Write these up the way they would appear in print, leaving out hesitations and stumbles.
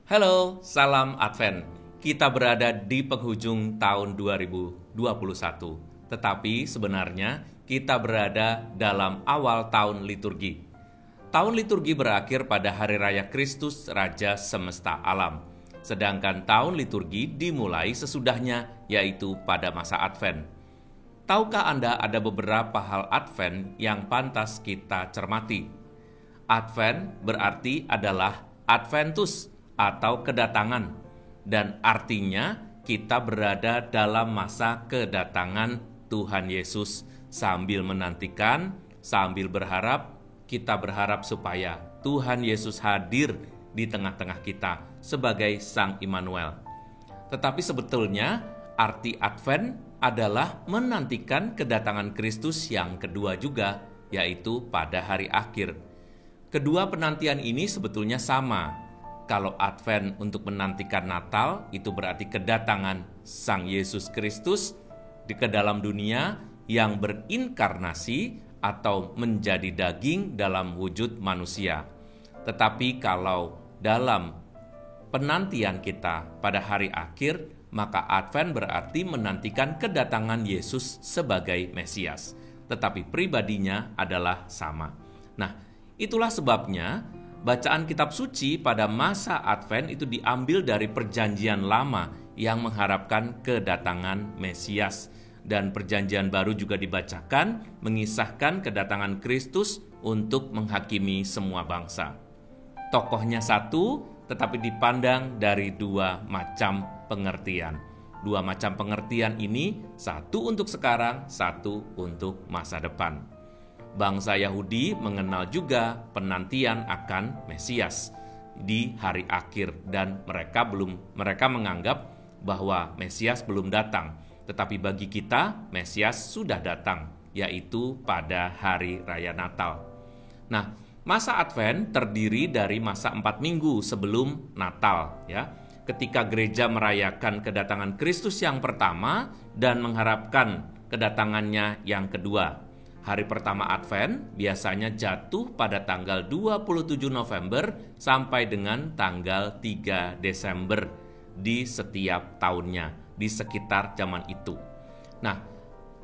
Halo, salam Advent. Kita berada di penghujung tahun 2021. Tetapi sebenarnya kita berada dalam awal tahun liturgi. Tahun liturgi berakhir pada Hari Raya Kristus Raja Semesta Alam. Sedangkan tahun liturgi dimulai sesudahnya, yaitu pada masa Advent. Tahukah Anda ada beberapa hal Advent yang pantas kita cermati? Advent berarti adalah Adventus atau kedatangan, dan artinya kita berada dalam masa kedatangan Tuhan Yesus sambil menantikan, sambil berharap. Kita berharap supaya Tuhan Yesus hadir di tengah-tengah kita sebagai Sang Immanuel. Tetapi sebetulnya arti Advent adalah menantikan kedatangan Kristus yang kedua juga, yaitu pada hari akhir. Kedua penantian ini sebetulnya sama. Kalau Advent untuk menantikan Natal, itu berarti kedatangan Sang Yesus Kristus ke dalam dunia yang berinkarnasi atau menjadi daging dalam wujud manusia. Tetapi kalau dalam penantian kita pada hari akhir, maka Advent berarti menantikan kedatangan Yesus sebagai Mesias. Tetapi pribadinya adalah sama. Nah, itulah sebabnya bacaan kitab suci pada masa Advent itu diambil dari Perjanjian Lama yang mengharapkan kedatangan Mesias. Dan Perjanjian Baru juga dibacakan mengisahkan kedatangan Kristus untuk menghakimi semua bangsa. Tokohnya satu, tetapi dipandang dari dua macam pengertian. Dua macam pengertian ini, satu untuk sekarang, satu untuk masa depan. Bangsa Yahudi mengenal juga penantian akan Mesias di hari akhir, dan mereka menganggap bahwa Mesias belum datang. Tetapi bagi kita, Mesias sudah datang, yaitu pada hari raya Natal. Nah, masa Advent terdiri dari masa 4 minggu sebelum Natal, ya. Ketika gereja merayakan kedatangan Kristus yang pertama dan mengharapkan kedatangannya yang kedua. Hari pertama Advent biasanya jatuh pada tanggal 27 November sampai dengan tanggal 3 Desember di setiap tahunnya, di sekitar zaman itu. Nah,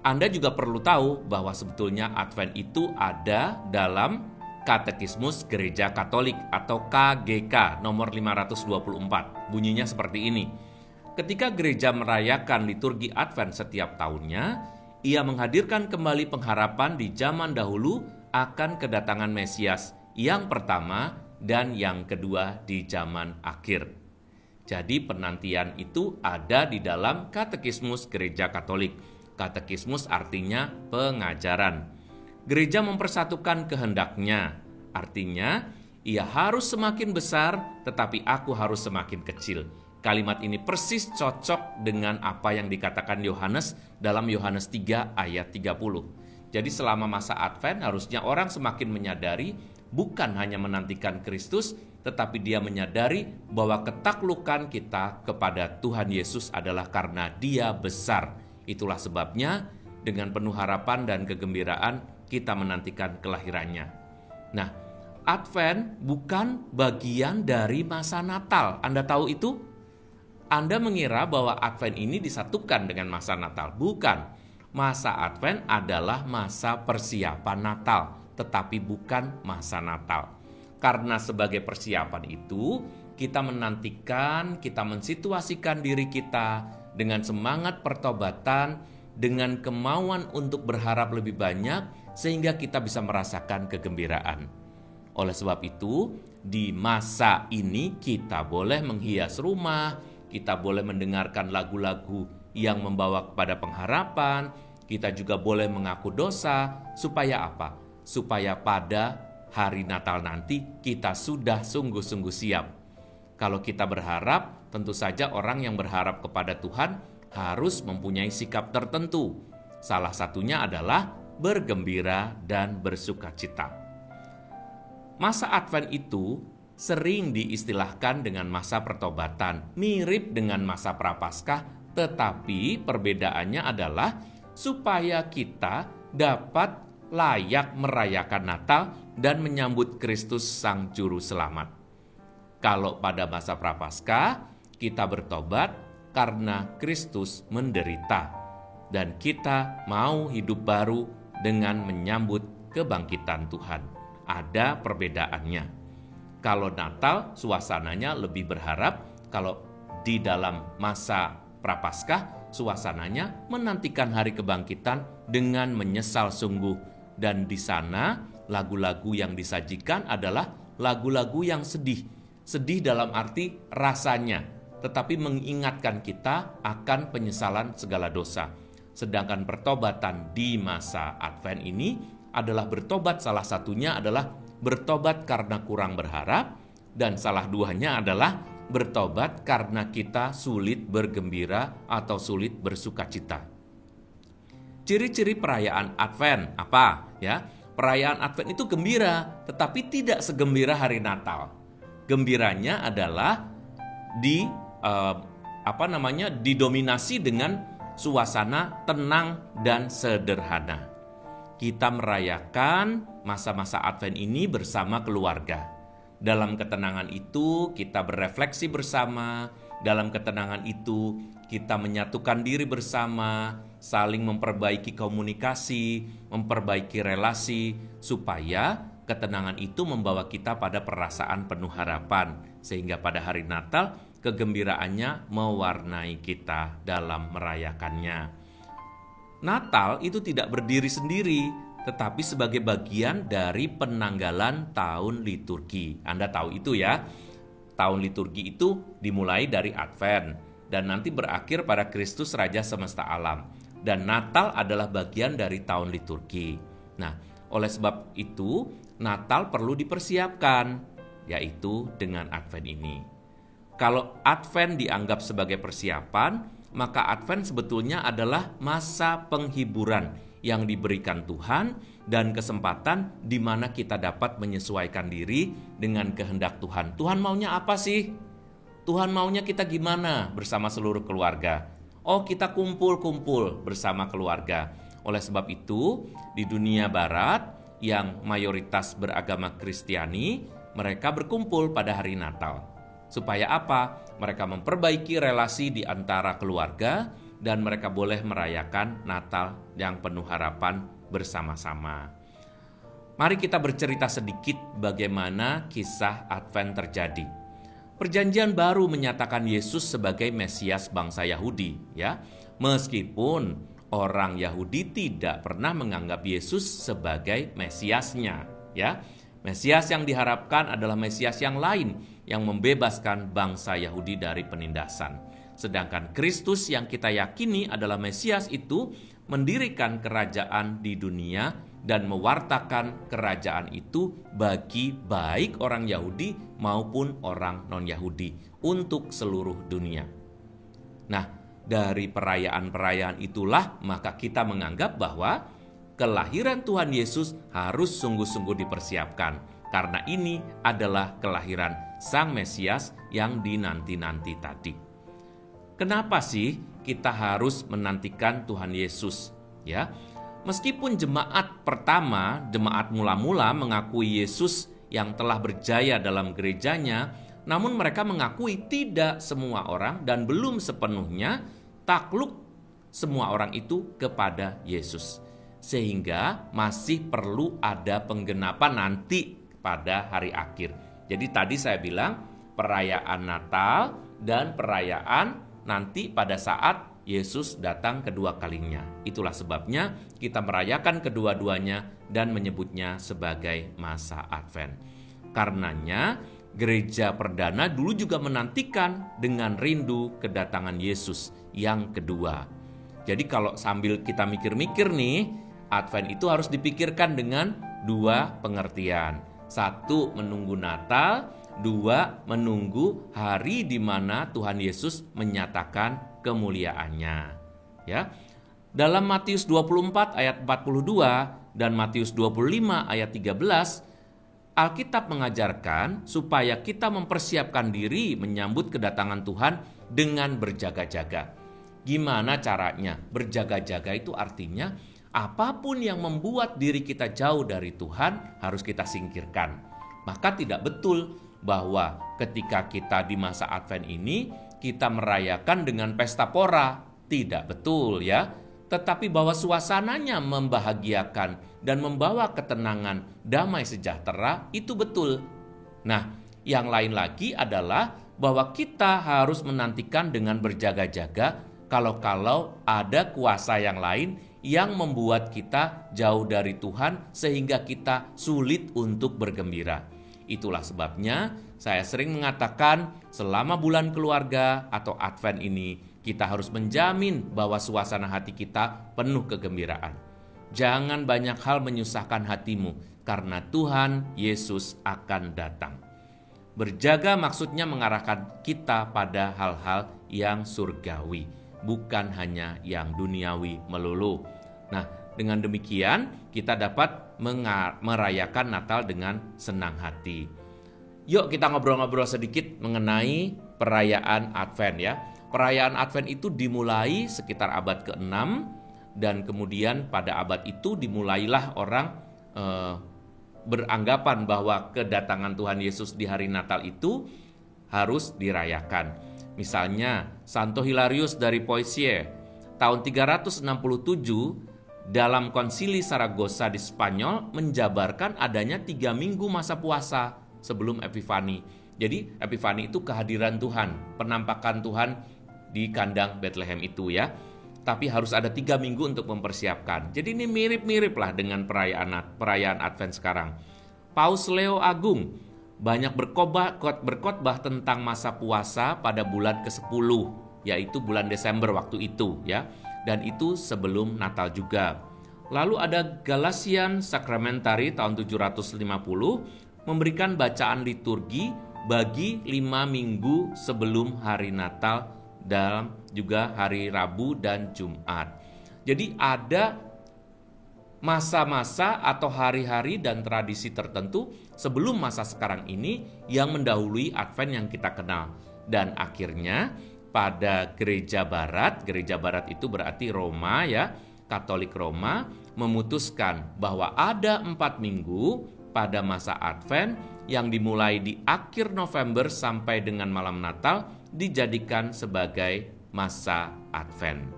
Anda juga perlu tahu bahwa sebetulnya Advent itu ada dalam Katekismus Gereja Katolik atau KGK nomor 524. Bunyinya seperti ini. Ketika gereja merayakan liturgi Advent setiap tahunnya, ia menghadirkan kembali pengharapan di zaman dahulu akan kedatangan Mesias yang pertama dan yang kedua di zaman akhir. Jadi penantian itu ada di dalam Katekismus Gereja Katolik. Katekismus artinya pengajaran. Gereja mempersatukan kehendaknya. Artinya, ia harus semakin besar, tetapi aku harus semakin kecil. Kalimat ini persis cocok dengan apa yang dikatakan Yohanes dalam Yohanes 3 ayat 30. Jadi selama masa Advent harusnya orang semakin menyadari bukan hanya menantikan Kristus, tetapi dia menyadari bahwa ketaklukan kita kepada Tuhan Yesus adalah karena Dia besar. Itulah sebabnya dengan penuh harapan dan kegembiraan kita menantikan kelahirannya. Nah, Advent bukan bagian dari masa Natal. Anda tahu itu? Anda mengira bahwa Advent ini disatukan dengan masa Natal. Bukan. Masa Advent adalah masa persiapan Natal, tetapi bukan masa Natal. Karena sebagai persiapan itu, kita menantikan, kita mensituasikan diri kita dengan semangat pertobatan, dengan kemauan untuk berharap lebih banyak, sehingga kita bisa merasakan kegembiraan. Oleh sebab itu, di masa ini kita boleh menghias rumah, kita boleh mendengarkan lagu-lagu yang membawa kepada pengharapan, kita juga boleh mengaku dosa, supaya apa? Supaya pada hari Natal nanti kita sudah sungguh-sungguh siap. Kalau kita berharap, tentu saja orang yang berharap kepada Tuhan harus mempunyai sikap tertentu. Salah satunya adalah bergembira dan bersukacita. Masa Advent itu sering diistilahkan dengan masa pertobatan, mirip dengan masa Prapaskah, tetapi perbedaannya adalah supaya kita dapat layak merayakan Natal dan menyambut Kristus Sang Juru Selamat. Kalau pada masa Prapaskah, kita bertobat karena Kristus menderita. Dan kita mau hidup baru dengan menyambut kebangkitan Tuhan. Ada perbedaannya. Kalau Natal, suasananya lebih berharap. Kalau di dalam masa Prapaskah, suasananya menantikan hari kebangkitan dengan menyesal sungguh. Dan di sana, lagu-lagu yang disajikan adalah lagu-lagu yang sedih. Sedih dalam arti rasanya, tetapi mengingatkan kita akan penyesalan segala dosa. Sedangkan pertobatan di masa Advent ini adalah bertobat, salah satunya adalah bertobat karena kurang berharap, dan salah duanya adalah bertobat karena kita sulit bergembira atau sulit bersukacita. Ciri-ciri perayaan Advent apa? Ya, perayaan Advent itu gembira, tetapi tidak segembira hari Natal. Gembiranya adalah didominasi dengan suasana tenang dan sederhana. Kita merayakan masa-masa Advent ini bersama keluarga. Dalam ketenangan itu kita berefleksi bersama, dalam ketenangan itu kita menyatukan diri bersama, saling memperbaiki komunikasi, memperbaiki relasi, supaya ketenangan itu membawa kita pada perasaan penuh harapan, sehingga pada hari Natal kegembiraannya mewarnai kita dalam merayakannya. Natal itu tidak berdiri sendiri, tetapi sebagai bagian dari penanggalan tahun liturgi. Anda tahu itu ya, tahun liturgi itu dimulai dari Advent dan nanti berakhir pada Kristus Raja Semesta Alam. Dan Natal adalah bagian dari tahun liturgi. Nah, oleh sebab itu, Natal perlu dipersiapkan, yaitu dengan Advent ini. Kalau Advent dianggap sebagai persiapan, maka Advent sebetulnya adalah masa penghiburan yang diberikan Tuhan dan kesempatan di mana kita dapat menyesuaikan diri dengan kehendak Tuhan. Tuhan maunya apa sih? Tuhan maunya kita gimana bersama seluruh keluarga? Oh, kita kumpul-kumpul bersama keluarga. Oleh sebab itu, di dunia barat yang mayoritas beragama Kristiani, mereka berkumpul pada hari Natal. Supaya apa? Mereka memperbaiki relasi di antara keluarga dan mereka boleh merayakan Natal yang penuh harapan bersama-sama. Mari kita bercerita sedikit bagaimana kisah Advent terjadi. Perjanjian Baru menyatakan Yesus sebagai Mesias bangsa Yahudi, ya. Meskipun orang Yahudi tidak pernah menganggap Yesus sebagai Mesiasnya, ya. Mesias yang diharapkan adalah Mesias yang lain yang membebaskan bangsa Yahudi dari penindasan. Sedangkan Kristus yang kita yakini adalah Mesias itu mendirikan kerajaan di dunia dan mewartakan kerajaan itu bagi baik orang Yahudi maupun orang non-Yahudi untuk seluruh dunia. Nah, dari perayaan-perayaan itulah maka kita menganggap bahwa kelahiran Tuhan Yesus harus sungguh-sungguh dipersiapkan, karena ini adalah kelahiran Sang Mesias yang dinanti-nanti tadi. Kenapa sih kita harus menantikan Tuhan Yesus? Ya, meskipun jemaat pertama, jemaat mula-mula mengakui Yesus yang telah berjaya dalam gerejanya, namun mereka mengakui tidak semua orang dan belum sepenuhnya takluk semua orang itu kepada Yesus. Sehingga masih perlu ada penggenapan nanti pada hari akhir. Jadi tadi saya bilang perayaan Natal dan perayaan nanti pada saat Yesus datang kedua kalinya. Itulah sebabnya kita merayakan kedua-duanya dan menyebutnya sebagai masa Advent. Karenanya gereja perdana dulu juga menantikan dengan rindu kedatangan Yesus yang kedua. Jadi kalau sambil kita mikir-mikir nih, Advent itu harus dipikirkan dengan dua pengertian. Satu, menunggu Natal. Dua, menunggu hari di mana Tuhan Yesus menyatakan kemuliaannya. Ya. Dalam Matius 24 ayat 42 dan Matius 25 ayat 13, Alkitab mengajarkan supaya kita mempersiapkan diri menyambut kedatangan Tuhan dengan berjaga-jaga. Gimana caranya? Berjaga-jaga itu artinya apapun yang membuat diri kita jauh dari Tuhan harus kita singkirkan. Maka tidak betul bahwa ketika kita di masa Advent ini kita merayakan dengan pesta pora. Tidak betul ya. Tetapi bahwa suasananya membahagiakan dan membawa ketenangan, damai sejahtera, itu betul. Nah, yang lain lagi adalah bahwa kita harus menantikan dengan berjaga-jaga kalau ada kuasa yang lain yang membuat kita jauh dari Tuhan sehingga kita sulit untuk bergembira. Itulah sebabnya saya sering mengatakan selama bulan keluarga atau Advent ini kita harus menjamin bahwa suasana hati kita penuh kegembiraan. Jangan banyak hal menyusahkan hatimu karena Tuhan Yesus akan datang. Berjaga maksudnya mengarahkan kita pada hal-hal yang surgawi, bukan hanya yang duniawi melulu. Nah, dengan demikian kita dapat merayakan Natal dengan senang hati. Yuk kita ngobrol-ngobrol sedikit mengenai perayaan Advent ya. Perayaan Advent itu dimulai sekitar abad ke-6 dan kemudian pada abad itu dimulailah orang beranggapan bahwa kedatangan Tuhan Yesus di hari Natal itu harus dirayakan. Misalnya Santo Hilarius dari Poitiers tahun 367 dalam konsili Saragossa di Spanyol menjabarkan adanya 3 minggu masa puasa sebelum Epifani. Jadi Epifani itu kehadiran Tuhan, penampakan Tuhan di kandang Bethlehem itu ya. Tapi harus ada 3 minggu untuk mempersiapkan. Jadi ini mirip-mirip lah dengan perayaan Advent sekarang. Paus Leo Agung banyak berkhotbah tentang masa puasa pada bulan ke-10, yaitu bulan Desember waktu itu ya. Dan itu sebelum Natal juga. Lalu ada Galatian Sacramentary tahun 750 memberikan bacaan liturgi bagi 5 minggu sebelum hari Natal dan juga hari Rabu dan Jumat. Jadi ada masa-masa atau hari-hari dan tradisi tertentu sebelum masa sekarang ini yang mendahului Advent yang kita kenal. Dan akhirnya pada gereja barat itu berarti Roma ya, Katolik Roma memutuskan bahwa ada 4 minggu pada masa Advent yang dimulai di akhir November sampai dengan malam Natal dijadikan sebagai masa Advent.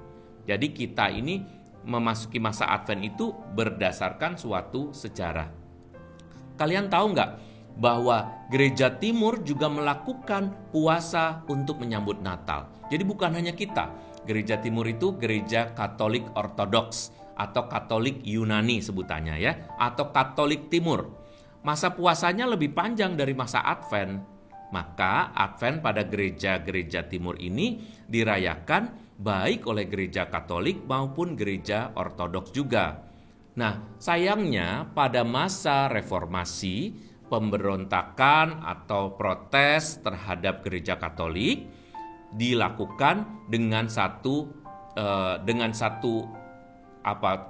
Jadi kita ini memasuki masa Advent itu berdasarkan suatu sejarah. Kalian tahu nggak bahwa gereja timur juga melakukan puasa untuk menyambut Natal. Jadi bukan hanya kita. Gereja timur itu gereja Katolik Ortodoks atau Katolik Yunani sebutannya ya, atau Katolik Timur. Masa puasanya lebih panjang dari masa Advent. Maka Advent pada gereja-gereja timur ini dirayakan baik oleh gereja Katolik maupun gereja Ortodoks juga. Nah, sayangnya pada masa reformasi, pemberontakan atau protes terhadap gereja Katolik dilakukan dengan satu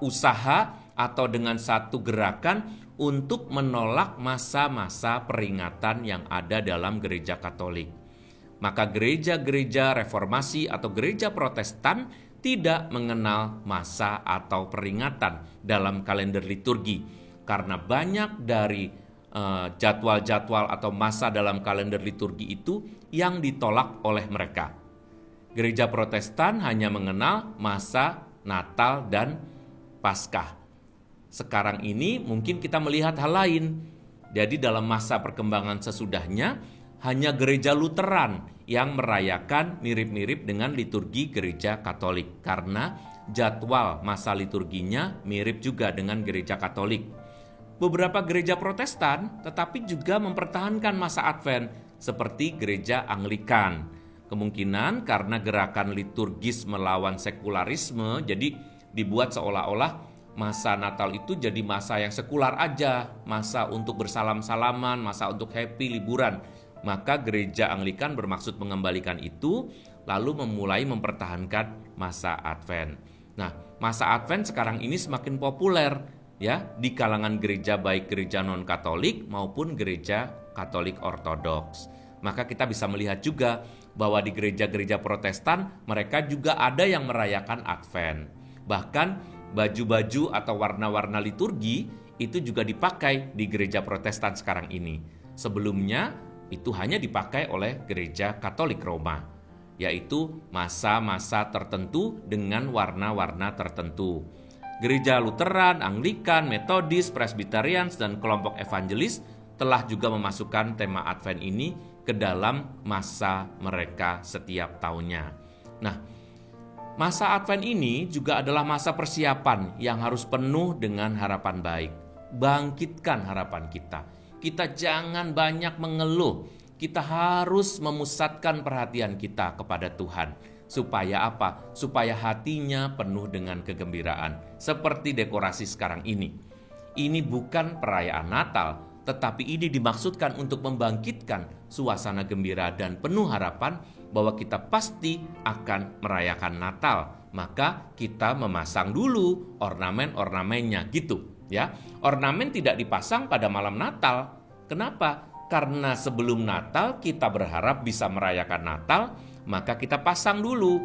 usaha atau dengan satu gerakan untuk menolak masa-masa peringatan yang ada dalam gereja Katolik. Maka gereja-gereja reformasi atau gereja Protestan tidak mengenal masa atau peringatan dalam kalender liturgi karena banyak dari jadwal-jadwal atau masa dalam kalender liturgi itu yang ditolak oleh mereka. Gereja Protestan hanya mengenal masa Natal dan Paskah. Sekarang ini mungkin kita melihat hal lain. Jadi dalam masa perkembangan sesudahnya hanya gereja Lutheran yang merayakan mirip-mirip dengan liturgi gereja Katolik karena jadwal masa liturginya mirip juga dengan gereja Katolik. Beberapa gereja Protestan tetapi juga mempertahankan masa Advent seperti gereja Anglikan. Kemungkinan karena gerakan liturgis melawan sekularisme jadi dibuat seolah-olah masa Natal itu jadi masa yang sekular aja, masa untuk bersalam-salaman, masa untuk happy liburan. Maka gereja Anglikan bermaksud mengembalikan itu, lalu memulai mempertahankan masa Advent. Nah, masa Advent sekarang ini semakin populer ya di kalangan gereja baik gereja non-Katolik maupun gereja Katolik Ortodoks. Maka kita bisa melihat juga bahwa di gereja-gereja Protestan mereka juga ada yang merayakan Advent. Bahkan baju-baju atau warna-warna liturgi itu juga dipakai di gereja Protestan sekarang ini. Sebelumnya itu hanya dipakai oleh Gereja Katolik Roma, yaitu masa-masa tertentu dengan warna-warna tertentu. Gereja Lutheran, Anglikan, Metodis, Presbyterian, dan kelompok evangelis telah juga memasukkan tema Advent ini ke dalam masa mereka setiap tahunnya. Nah, masa Advent ini juga adalah masa persiapan yang harus penuh dengan harapan baik. Bangkitkan harapan kita. Kita jangan banyak mengeluh. Kita harus memusatkan perhatian kita kepada Tuhan. Supaya apa? Supaya hatinya penuh dengan kegembiraan. Seperti dekorasi sekarang ini. Ini bukan perayaan Natal, tetapi ini dimaksudkan untuk membangkitkan suasana gembira dan penuh harapan bahwa kita pasti akan merayakan Natal. Maka kita memasang dulu ornamen-ornamennya gitu ya. Ornamen tidak dipasang pada malam Natal. Kenapa? Karena sebelum Natal kita berharap bisa merayakan Natal, maka kita pasang dulu.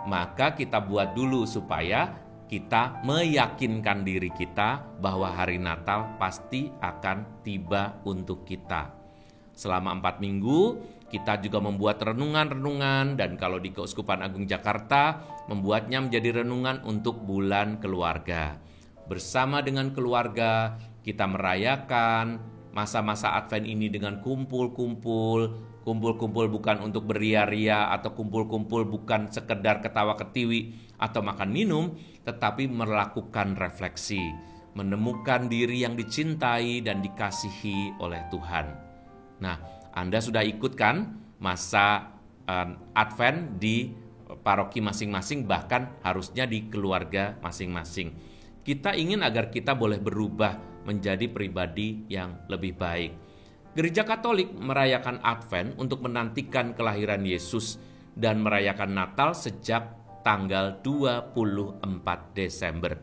Maka kita buat dulu supaya kita meyakinkan diri kita bahwa hari Natal pasti akan tiba untuk kita. Selama 4 minggu, kita juga membuat renungan-renungan, dan kalau di Keuskupan Agung Jakarta, membuatnya menjadi renungan untuk bulan keluarga. Bersama dengan keluarga, kita merayakan masa-masa Advent ini dengan kumpul-kumpul bukan untuk beria-ria atau kumpul-kumpul bukan sekedar ketawa ketiwi atau makan minum, tetapi melakukan refleksi, menemukan diri yang dicintai dan dikasihi oleh Tuhan. Nah, Anda sudah ikut kan masa Advent di paroki masing-masing, bahkan harusnya di keluarga masing-masing. Kita ingin agar kita boleh berubah menjadi pribadi yang lebih baik. Gereja Katolik merayakan Advent untuk menantikan kelahiran Yesus dan merayakan Natal sejak tanggal 24 Desember.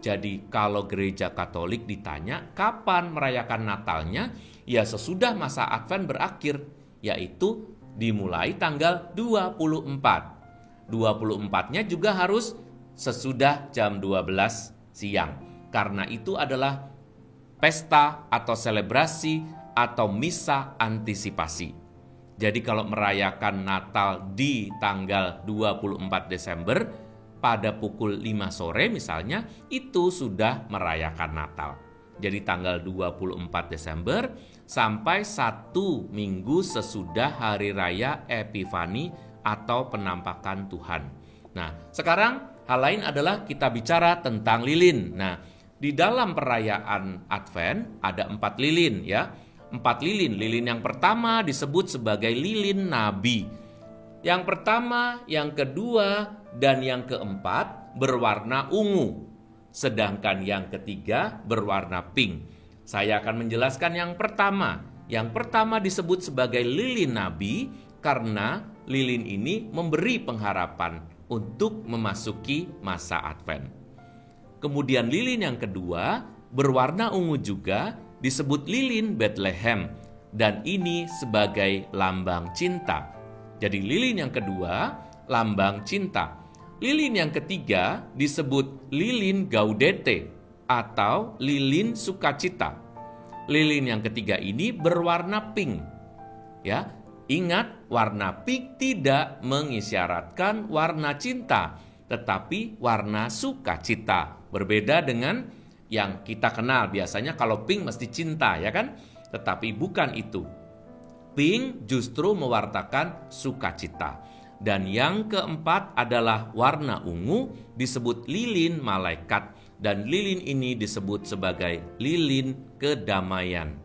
Jadi kalau Gereja Katolik ditanya kapan merayakan Natalnya, ya sesudah masa Advent berakhir, yaitu dimulai tanggal 24. 24-nya juga harus sesudah jam 12 siang. Karena itu adalah pesta atau selebrasi atau misa antisipasi. Jadi kalau merayakan Natal di tanggal 24 Desember pada pukul 5 sore misalnya, itu sudah merayakan Natal. Jadi tanggal 24 Desember sampai 1 minggu sesudah hari raya Epifani atau penampakan Tuhan. Nah, sekarang hal lain adalah kita bicara tentang lilin. Nah, di dalam perayaan Advent ada 4 lilin ya. 4 lilin. Lilin yang pertama disebut sebagai lilin nabi. Yang pertama, yang kedua, dan yang keempat berwarna ungu. Sedangkan yang ketiga berwarna pink. Saya akan menjelaskan yang pertama. Yang pertama disebut sebagai lilin nabi karena lilin ini memberi pengharapan untuk memasuki masa Advent. Kemudian lilin yang kedua berwarna ungu juga disebut lilin Bethlehem, dan ini sebagai lambang cinta. Jadi lilin yang kedua lambang cinta. Lilin yang ketiga disebut lilin Gaudete atau lilin sukacita. Lilin yang ketiga ini berwarna pink. Ya, ingat warna pink tidak mengisyaratkan warna cinta, tetapi warna sukacita. Berbeda dengan yang kita kenal, biasanya kalau pink mesti cinta, ya kan? Tetapi bukan itu. Pink justru mewartakan sukacita. Dan yang keempat adalah warna ungu, disebut lilin malaikat. Dan lilin ini disebut sebagai lilin kedamaian.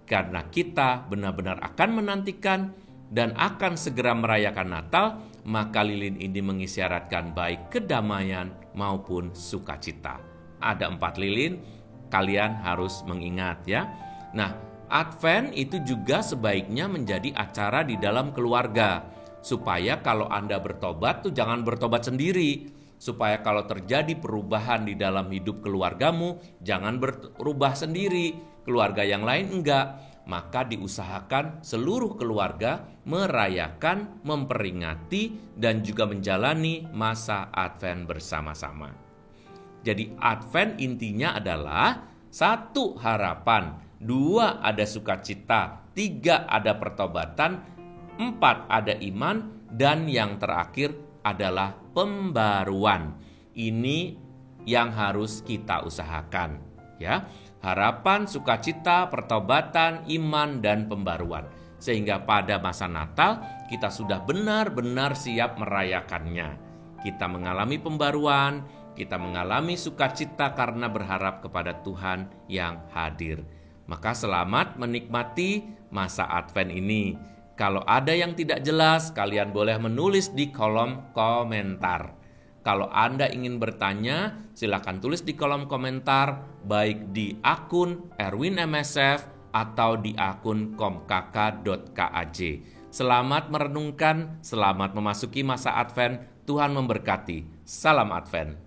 Karena kita benar-benar akan menantikan dan akan segera merayakan Natal, maka lilin ini mengisyaratkan baik kedamaian maupun sukacita. Ada 4 lilin, kalian harus mengingat ya. Nah, Advent itu juga sebaiknya menjadi acara di dalam keluarga. Supaya kalau Anda bertobat tuh jangan bertobat sendiri. Supaya kalau terjadi perubahan di dalam hidup keluargamu, jangan berubah sendiri. Keluarga yang lain enggak. Maka diusahakan seluruh keluarga merayakan, memperingati, dan juga menjalani masa Advent bersama-sama. Jadi Advent intinya adalah 1 harapan, 2 ada sukacita, 3 ada pertobatan, 4 ada iman, dan yang terakhir adalah pembaruan. Ini yang harus kita usahakan, ya. Harapan, sukacita, pertobatan, iman, dan pembaruan. Sehingga pada masa Natal kita sudah benar-benar siap merayakannya. Kita mengalami pembaruan, kita mengalami sukacita karena berharap kepada Tuhan yang hadir. Maka selamat menikmati masa Advent ini. Kalau ada yang tidak jelas, kalian boleh menulis di kolom komentar. Kalau Anda ingin bertanya, silakan tulis di kolom komentar, baik di akun Erwin MSF atau di akun komkk.kaj. Selamat merenungkan, selamat memasuki masa Advent. Tuhan memberkati. Salam Advent.